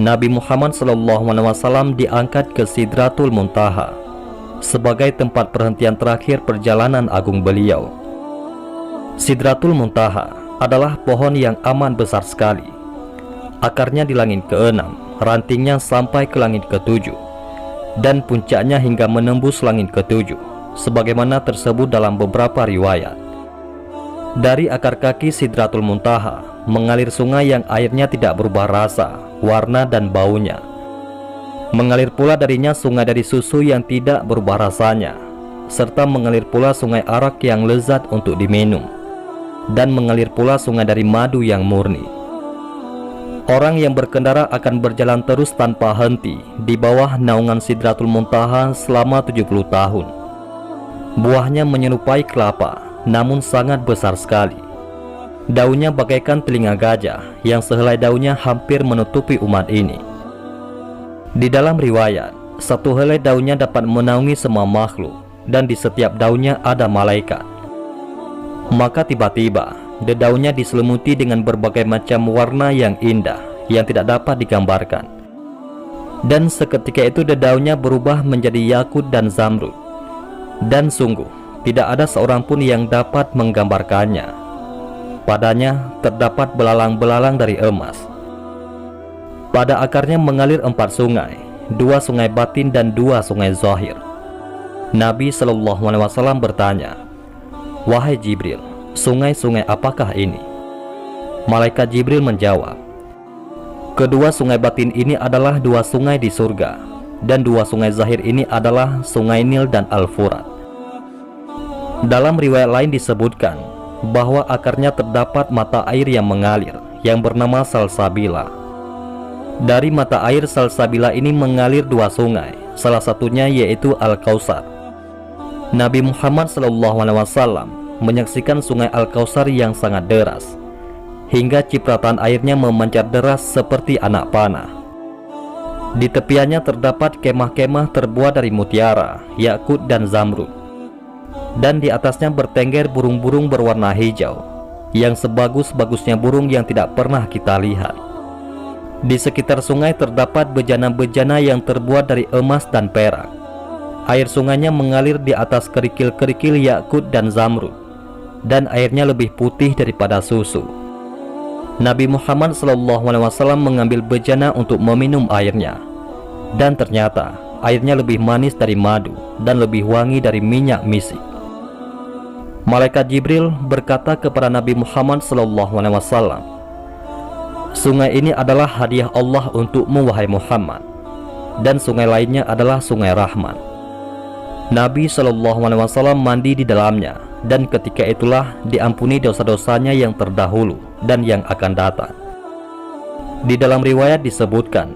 Nabi Muhammad SAW diangkat ke Sidratul Muntaha sebagai tempat perhentian terakhir perjalanan agung beliau. Sidratul Muntaha adalah pohon yang aman besar sekali. Akarnya di langit ke-6, rantingnya sampai ke langit ke-7, dan puncaknya hingga menembus langit ke-7, sebagaimana tersebut dalam beberapa riwayat. Dari akar kaki Sidratul Muntaha mengalir sungai yang airnya tidak berubah rasa, warna, dan baunya. Mengalir pula darinya sungai dari susu yang tidak berubah rasanya, serta mengalir pula sungai arak yang lezat untuk diminum, dan mengalir pula sungai dari madu yang murni. Orang yang berkendara akan berjalan terus tanpa henti di bawah naungan Sidratul Muntaha selama 70 tahun. Buahnya menyerupai kelapa, namun sangat besar sekali. Daunnya bagaikan telinga gajah yang sehelai daunnya hampir menutupi umat ini. Di dalam riwayat, satu helai daunnya dapat menaungi semua makhluk, dan di setiap daunnya ada malaikat. Maka tiba-tiba daunnya diselimuti dengan berbagai macam warna yang indah yang tidak dapat digambarkan. Dan seketika itu daunnya berubah menjadi yakut dan zamrud. Dan sungguh tidak ada seorang pun yang dapat menggambarkannya. Padanya terdapat belalang-belalang dari emas. Pada akarnya mengalir 4 sungai, 2 sungai batin dan 2 sungai zahir. Nabi SAW bertanya, "Wahai Jibril, sungai-sungai apakah ini?" Malaikat Jibril menjawab, "Kedua sungai batin ini adalah 2 sungai di surga, dan 2 sungai zahir ini adalah sungai Nil dan Al-Furat." Dalam riwayat lain disebutkan bahwa akarnya terdapat mata air yang mengalir yang bernama Salsabila. Dari mata air Salsabila ini mengalir 2 sungai, salah satunya yaitu Al-Kautsar. Nabi Muhammad SAW menyaksikan sungai Al-Kautsar yang sangat deras, hingga cipratan airnya memancar deras seperti anak panah. Di tepiannya terdapat kemah-kemah terbuat dari mutiara, yakut, dan zamrud. Dan di atasnya bertengger burung-burung berwarna hijau, yang sebagus-bagusnya burung yang tidak pernah kita lihat. Di sekitar sungai terdapat bejana-bejana yang terbuat dari emas dan perak. Air sungainya mengalir di atas kerikil-kerikil yakut dan zamrud, dan airnya lebih putih daripada susu. Nabi Muhammad SAW mengambil bejana untuk meminum airnya, dan ternyata airnya lebih manis dari madu dan lebih wangi dari minyak misik. Malaikat Jibril berkata kepada Nabi Muhammad SAW, "Sungai ini adalah hadiah Allah untukmu wahai Muhammad, dan sungai lainnya adalah sungai Rahman." Nabi SAW mandi di dalamnya, dan ketika itulah diampuni dosa-dosanya yang terdahulu dan yang akan datang. Di dalam riwayat disebutkan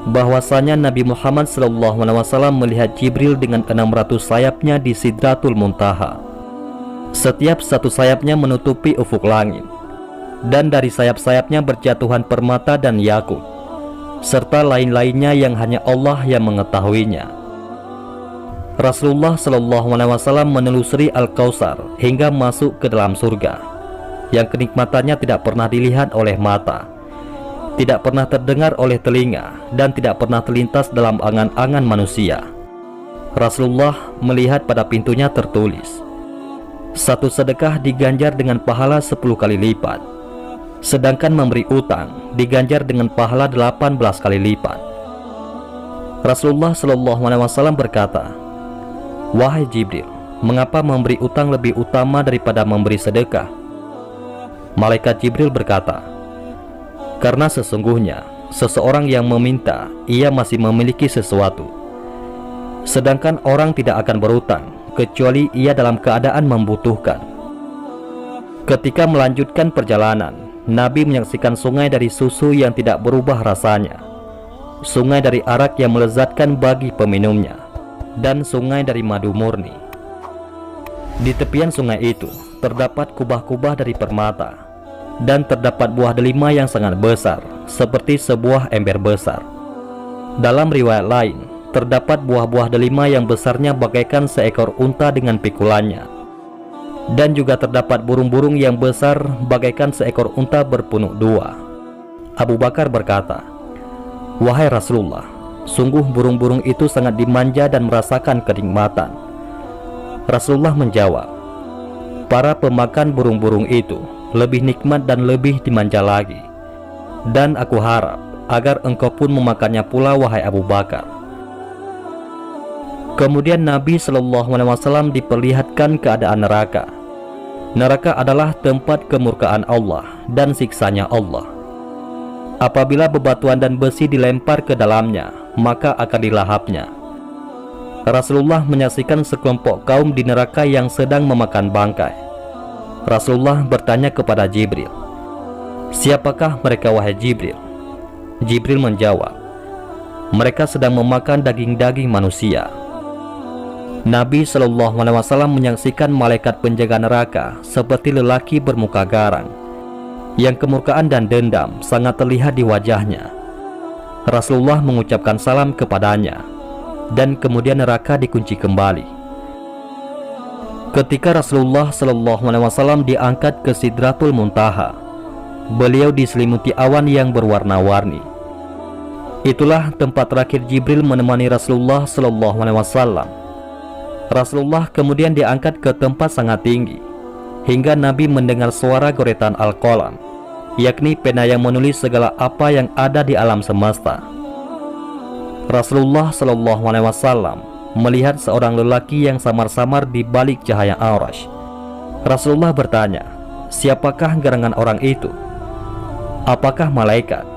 bahwasanya Nabi Muhammad SAW melihat Jibril dengan 600 sayapnya di Sidratul Muntaha. Setiap satu sayapnya menutupi ufuk langit, dan dari sayap-sayapnya berjatuhan permata dan yakut, serta lain-lainnya yang hanya Allah yang mengetahuinya. Rasulullah SAW menelusuri Al-Kautsar hingga masuk ke dalam surga, yang kenikmatannya tidak pernah dilihat oleh mata, tidak pernah terdengar oleh telinga, dan tidak pernah terlintas dalam angan-angan manusia. Rasulullah melihat pada pintunya tertulis, "Satu sedekah diganjar dengan pahala 10 kali lipat, sedangkan memberi utang diganjar dengan pahala 18 kali lipat." Rasulullah SAW berkata, "Wahai Jibril, mengapa memberi utang lebih utama daripada memberi sedekah?" Malaikat Jibril berkata, "Karena sesungguhnya seseorang yang meminta, ia masih memiliki sesuatu, sedangkan orang tidak akan berutang kecuali ia dalam keadaan membutuhkan." Ketika melanjutkan perjalanan, Nabi menyaksikan sungai dari susu yang tidak berubah rasanya, sungai dari arak yang melezatkan bagi peminumnya, dan sungai dari madu murni. Di tepian sungai itu terdapat kubah-kubah dari permata, dan terdapat buah delima yang sangat besar, seperti sebuah ember besar. Dalam riwayat lain, terdapat buah-buah delima yang besarnya bagaikan seekor unta dengan pikulannya, dan juga terdapat burung-burung yang besar bagaikan seekor unta berpunuk 2. Abu Bakar berkata, "Wahai Rasulullah, sungguh burung-burung itu sangat dimanja dan merasakan kenikmatan." Rasulullah menjawab, "Para pemakan burung-burung itu lebih nikmat dan lebih dimanja lagi. Dan aku harap agar engkau pun memakannya pula, wahai Abu Bakar." Kemudian Nabi SAW diperlihatkan keadaan neraka. Neraka adalah tempat kemurkaan Allah dan siksanya Allah. Apabila bebatuan dan besi dilempar ke dalamnya, maka akan dilahapnya. Rasulullah menyaksikan sekelompok kaum di neraka yang sedang memakan bangkai. Rasulullah bertanya kepada Jibril, "Siapakah mereka, wahai Jibril?" Jibril menjawab, "Mereka sedang memakan daging-daging manusia." Nabi SAW menyaksikan malaikat penjaga neraka seperti lelaki bermuka garang, yang kemurkaan dan dendam sangat terlihat di wajahnya. Rasulullah mengucapkan salam kepadanya, dan kemudian neraka dikunci kembali. Ketika Rasulullah SAW diangkat ke Sidratul Muntaha, beliau diselimuti awan yang berwarna-warni. Itulah tempat terakhir Jibril menemani Rasulullah SAW. Rasulullah kemudian diangkat ke tempat sangat tinggi, hingga Nabi mendengar suara goretan Al-Qalam, yakni pena yang menulis segala apa yang ada di alam semesta. Rasulullah SAW melihat seorang lelaki yang samar-samar di balik cahaya Arash. Rasulullah bertanya, "Siapakah gerangan orang itu? Apakah malaikat?"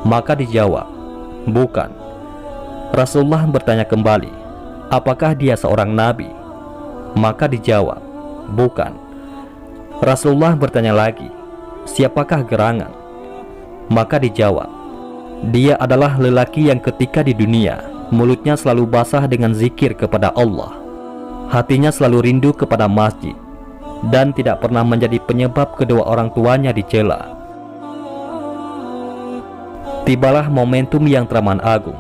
Maka dijawab, "Bukan." Rasulullah bertanya kembali, "Apakah dia seorang nabi?" Maka dijawab, "Bukan." Rasulullah bertanya lagi, "Siapakah gerangan?" Maka dijawab, "Dia adalah lelaki yang ketika di dunia mulutnya selalu basah dengan zikir kepada Allah, hatinya selalu rindu kepada masjid, dan tidak pernah menjadi penyebab kedua orang tuanya dicela." Tibalah momentum yang teramat agung.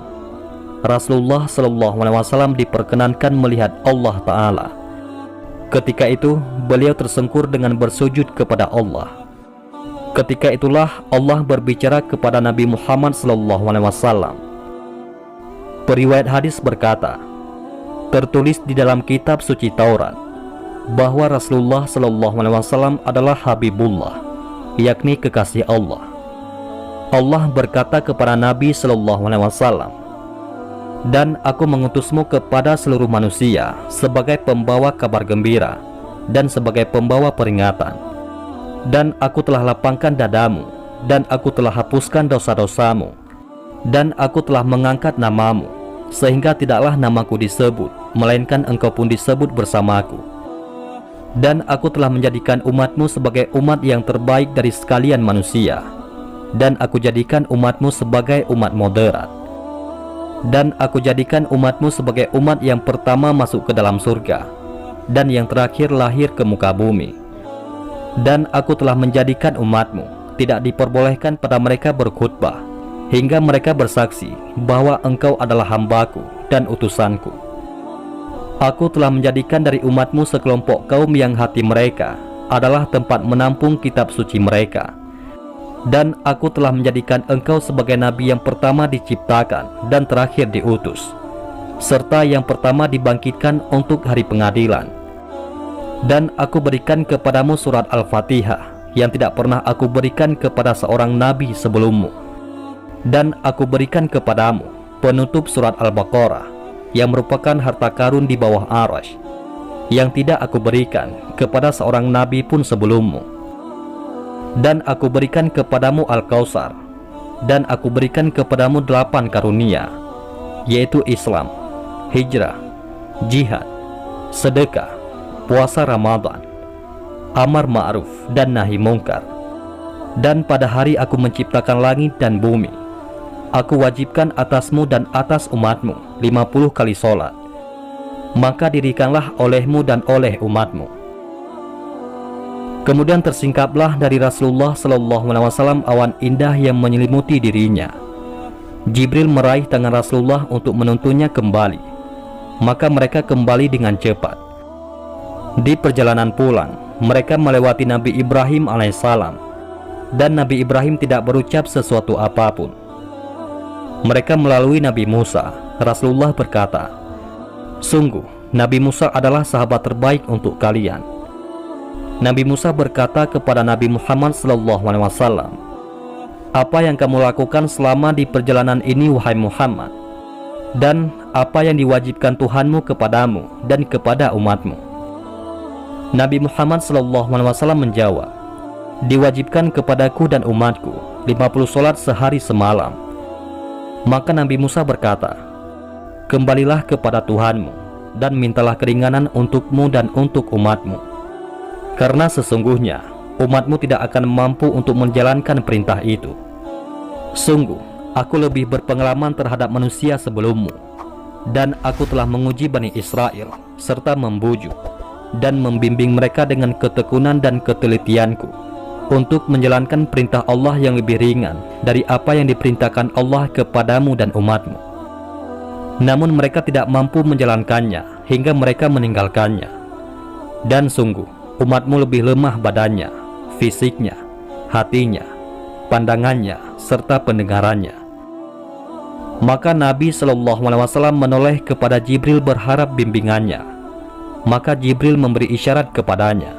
Rasulullah SAW diperkenankan melihat Allah Ta'ala. Ketika itu beliau tersungkur dengan bersujud kepada Allah. Ketika itulah Allah berbicara kepada Nabi Muhammad SAW. Periwayat hadis berkata, tertulis di dalam kitab suci Taurat bahwa Rasulullah SAW adalah Habibullah, yakni kekasih Allah. Allah berkata kepada Nabi SAW, "Dan aku mengutusmu kepada seluruh manusia sebagai pembawa kabar gembira dan sebagai pembawa peringatan. Dan aku telah lapangkan dadamu, dan aku telah hapuskan dosa-dosamu, dan aku telah mengangkat namamu, sehingga tidaklah namaku disebut, melainkan engkau pun disebut bersamaku. Dan aku telah menjadikan umatmu sebagai umat yang terbaik dari sekalian manusia, dan aku jadikan umatmu sebagai umat moderat. Dan aku jadikan umatmu sebagai umat yang pertama masuk ke dalam surga, dan yang terakhir lahir ke muka bumi. Dan aku telah menjadikan umatmu tidak diperbolehkan pada mereka berkhutbah, hingga mereka bersaksi bahwa engkau adalah hambaku dan utusanku. Aku telah menjadikan dari umatmu sekelompok kaum yang hati mereka adalah tempat menampung kitab suci mereka. Dan aku telah menjadikan engkau sebagai nabi yang pertama diciptakan dan terakhir diutus, serta yang pertama dibangkitkan untuk hari pengadilan. Dan aku berikan kepadamu surat Al-Fatihah yang tidak pernah aku berikan kepada seorang nabi sebelummu. Dan aku berikan kepadamu penutup surat Al-Baqarah yang merupakan harta karun di bawah Arash, yang tidak aku berikan kepada seorang nabi pun sebelummu. Dan aku berikan kepadamu Al-Kautsar, dan aku berikan kepadamu 8 karunia, yaitu Islam, hijrah, jihad, sedekah, puasa Ramadan, amar ma'ruf dan nahi mungkar. Dan pada hari aku menciptakan langit dan bumi, aku wajibkan atasmu dan atas umatmu 50 kali sholat. Maka dirikanlah olehmu dan oleh umatmu. Kemudian tersingkaplah dari Rasulullah SAW awan indah yang menyelimuti dirinya. Jibril meraih tangan Rasulullah untuk menuntunnya kembali. Maka mereka kembali dengan cepat. Di perjalanan pulang, mereka melewati Nabi Ibrahim alaihissalam, dan Nabi Ibrahim tidak berucap sesuatu apapun. Mereka melalui Nabi Musa. Rasulullah berkata, "Sungguh, Nabi Musa adalah sahabat terbaik untuk kalian." Nabi Musa berkata kepada Nabi Muhammad SAW, "Apa yang kamu lakukan selama di perjalanan ini, wahai Muhammad? Dan apa yang diwajibkan Tuhanmu kepadamu dan kepada umatmu?" Nabi Muhammad SAW menjawab, "Diwajibkan kepadaku dan umatku 50 sholat sehari semalam." Maka Nabi Musa berkata, "Kembalilah kepada Tuhanmu dan mintalah keringanan untukmu dan untuk umatmu, karena sesungguhnya umatmu tidak akan mampu untuk menjalankan perintah itu. Sungguh, aku lebih berpengalaman terhadap manusia sebelummu, dan aku telah menguji Bani Israel serta membujuk dan membimbing mereka dengan ketekunan dan ketelitianku untuk menjalankan perintah Allah yang lebih ringan dari apa yang diperintahkan Allah kepadamu dan umatmu. Namun mereka tidak mampu menjalankannya hingga mereka meninggalkannya. Dan sungguh, umatmu lebih lemah badannya, fisiknya, hatinya, pandangannya, serta pendengarannya." Maka Nabi SAW menoleh kepada Jibril berharap bimbingannya. Maka Jibril memberi isyarat kepadanya,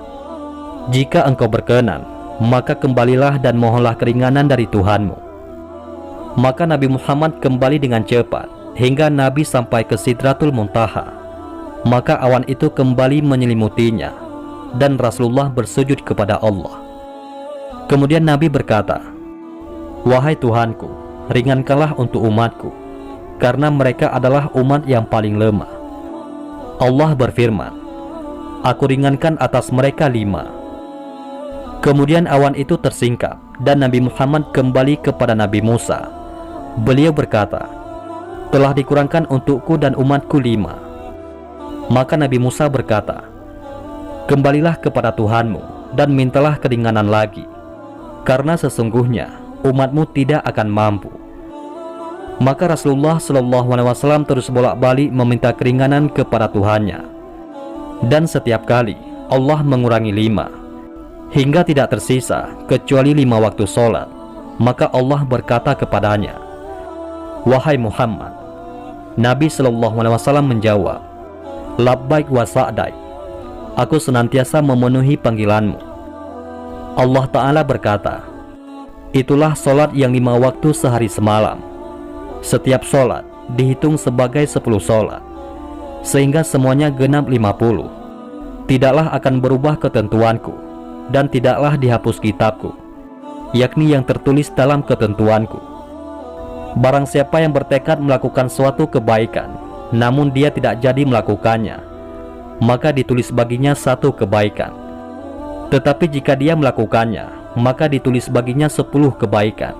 "Jika engkau berkenan, maka kembalilah dan mohonlah keringanan dari Tuhanmu." Maka Nabi Muhammad kembali dengan cepat hingga Nabi sampai ke Sidratul Muntaha. Maka awan itu kembali menyelimutinya dan Rasulullah bersujud kepada Allah. Kemudian Nabi berkata, "Wahai Tuhanku, ringankanlah untuk umatku, karena mereka adalah umat yang paling lemah." Allah berfirman, "Aku ringankan atas mereka 5." Kemudian awan itu tersingkap dan Nabi Muhammad kembali kepada Nabi Musa. Beliau berkata, "Telah dikurangkan untukku dan umatku 5." Maka Nabi Musa berkata, "Kembalilah kepada Tuhanmu dan mintalah keringanan lagi, karena sesungguhnya umatmu tidak akan mampu." Maka Rasulullah SAW terus bolak-balik meminta keringanan kepada Tuhannya, dan setiap kali Allah mengurangi 5 hingga tidak tersisa kecuali 5 waktu sholat. Maka Allah berkata kepadanya, "Wahai Muhammad." Nabi SAW menjawab, "Labbaik wa sa'daik, aku senantiasa memenuhi panggilanmu." Allah Ta'ala berkata, "Itulah sholat yang 5 waktu sehari semalam. Setiap sholat dihitung sebagai 10 sholat, sehingga semuanya genap 50. Tidaklah akan berubah ketentuanku, dan tidaklah dihapus kitabku, yakni yang tertulis dalam ketentuanku. Barang siapa yang bertekad melakukan suatu kebaikan, namun dia tidak jadi melakukannya, maka ditulis baginya 1 kebaikan. Tetapi jika dia melakukannya, maka ditulis baginya 10 kebaikan.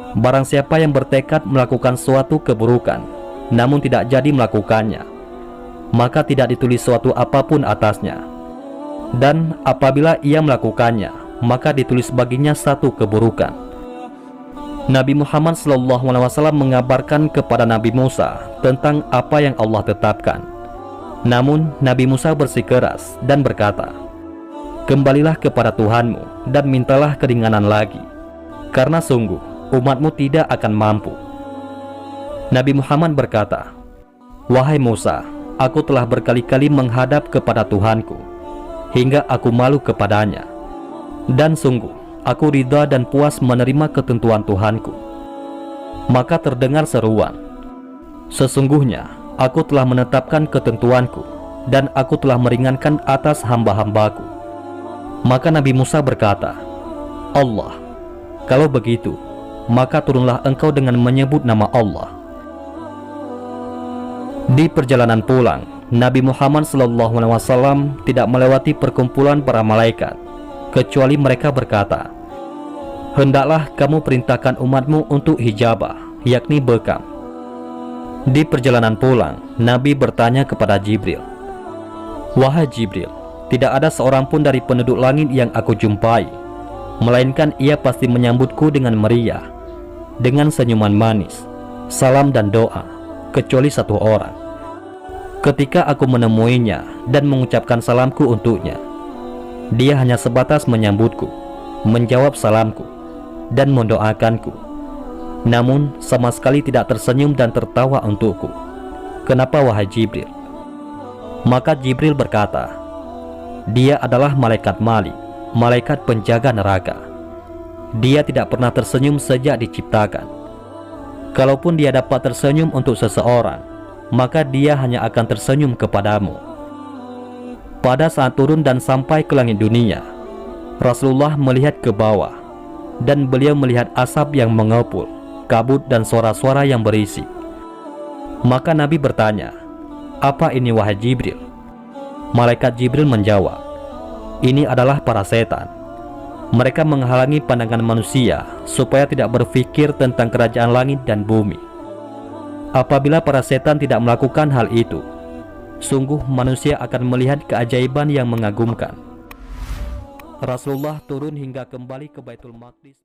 Barang siapa yang bertekad melakukan suatu keburukan, namun tidak jadi melakukannya, maka tidak ditulis suatu apapun atasnya. Dan apabila ia melakukannya, maka ditulis baginya 1 keburukan." Nabi Muhammad SAW mengabarkan kepada Nabi Musa tentang apa yang Allah tetapkan. Namun Nabi Musa bersikeras dan berkata, "Kembalilah kepada Tuhanmu dan mintalah keringanan lagi, karena sungguh umatmu tidak akan mampu." Nabi Muhammad berkata, "Wahai Musa, aku telah berkali-kali menghadap kepada Tuhanku hingga aku malu kepadanya, dan sungguh aku ridha dan puas menerima ketentuan Tuhanku." Maka terdengar seruan, "Sesungguhnya aku telah menetapkan ketentuanku dan aku telah meringankan atas hamba-hambaku." Maka Nabi Musa berkata, "Allah, kalau begitu, maka turunlah engkau dengan menyebut nama Allah." Di perjalanan pulang, Nabi Muhammad SAW tidak melewati perkumpulan para malaikat, kecuali mereka berkata, "Hendaklah kamu perintahkan umatmu untuk hijabah, yakni bekam." Di perjalanan pulang, Nabi bertanya kepada Jibril, "Wahai Jibril, tidak ada seorang pun dari penduduk langit yang aku jumpai, melainkan ia pasti menyambutku dengan meriah, dengan senyuman manis, salam dan doa, kecuali 1 orang. Ketika aku menemuinya dan mengucapkan salamku untuknya, dia hanya sebatas menyambutku, menjawab salamku, dan mendoakanku. namun sama sekali tidak tersenyum dan tertawa untukku. Kenapa wahai Jibril? Maka Jibril berkata, dia adalah malaikat Malik, malaikat penjaga neraka. Dia tidak pernah tersenyum sejak diciptakan. Kalaupun dia dapat tersenyum untuk seseorang, maka dia hanya akan tersenyum kepadamu. Pada saat turun dan sampai ke langit dunia, Rasulullah melihat ke bawah, dan beliau melihat asap yang mengepul, kabut dan suara-suara yang berisik. Maka Nabi bertanya, apa ini wahai Jibril? Malaikat Jibril menjawab, ini adalah para setan. Mereka menghalangi pandangan manusia supaya tidak berpikir tentang kerajaan langit dan bumi. Apabila para setan tidak melakukan hal itu, sungguh manusia akan melihat keajaiban yang mengagumkan. Rasulullah turun hingga kembali ke Baitul Maqdis.